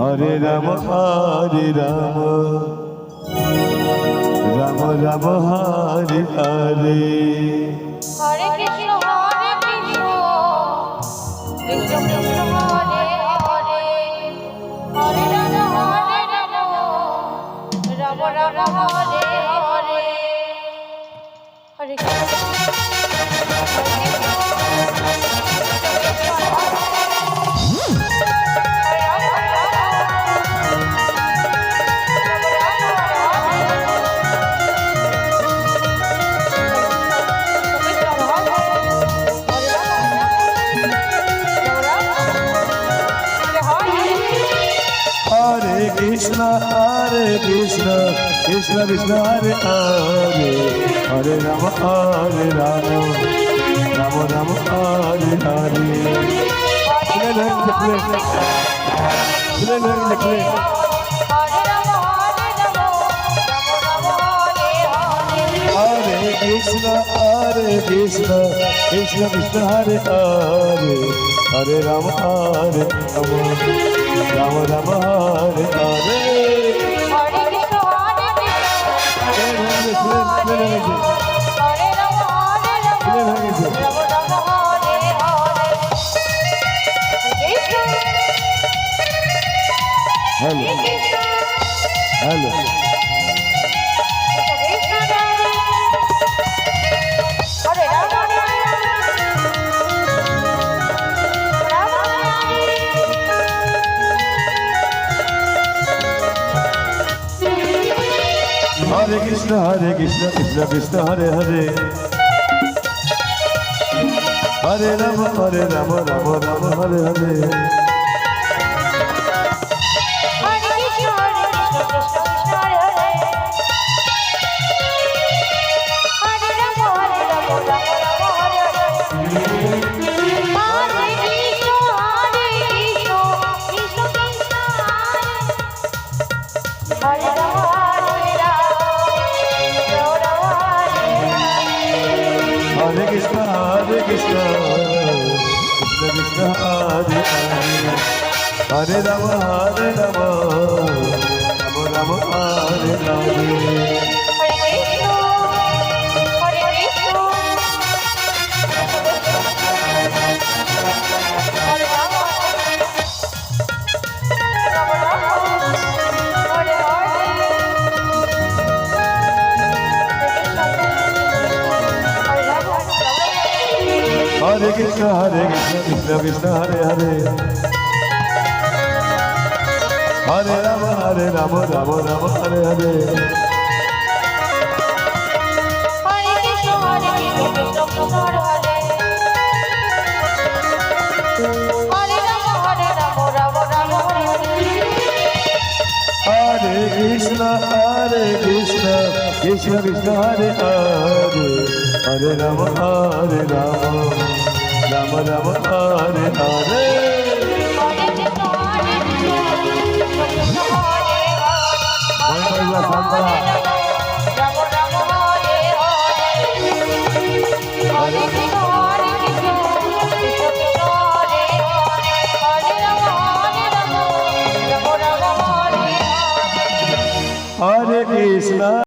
Hare Ram Ram Ram Hare Hare Hare Krishna Krishna Krishna Hare Hare Hare Ram Ram Ram Hare Hare Hare Krishna Krishna Krishna Hare Hare Hare Ram Ram Ram Hare Hare Hare Krishna Krishna Krishna Hare Hare Hare Ram Ram Ram Hare Hare hello hello Hare Krishna Krishna Krishna Hare Hare Hare Ram Ram Ram Hare Hare Hare Krishna Krishna Krishna Hare Hare Hare Rama Rama Rama Hare Hare Hare Krishna Krishna Krishna Hare Hare Hare Rama Rama Rama Hare Hare Hare Krishna Krishna Krishna Hare Hare Hare Rama Rama Rama Hare Hare Hare Krishna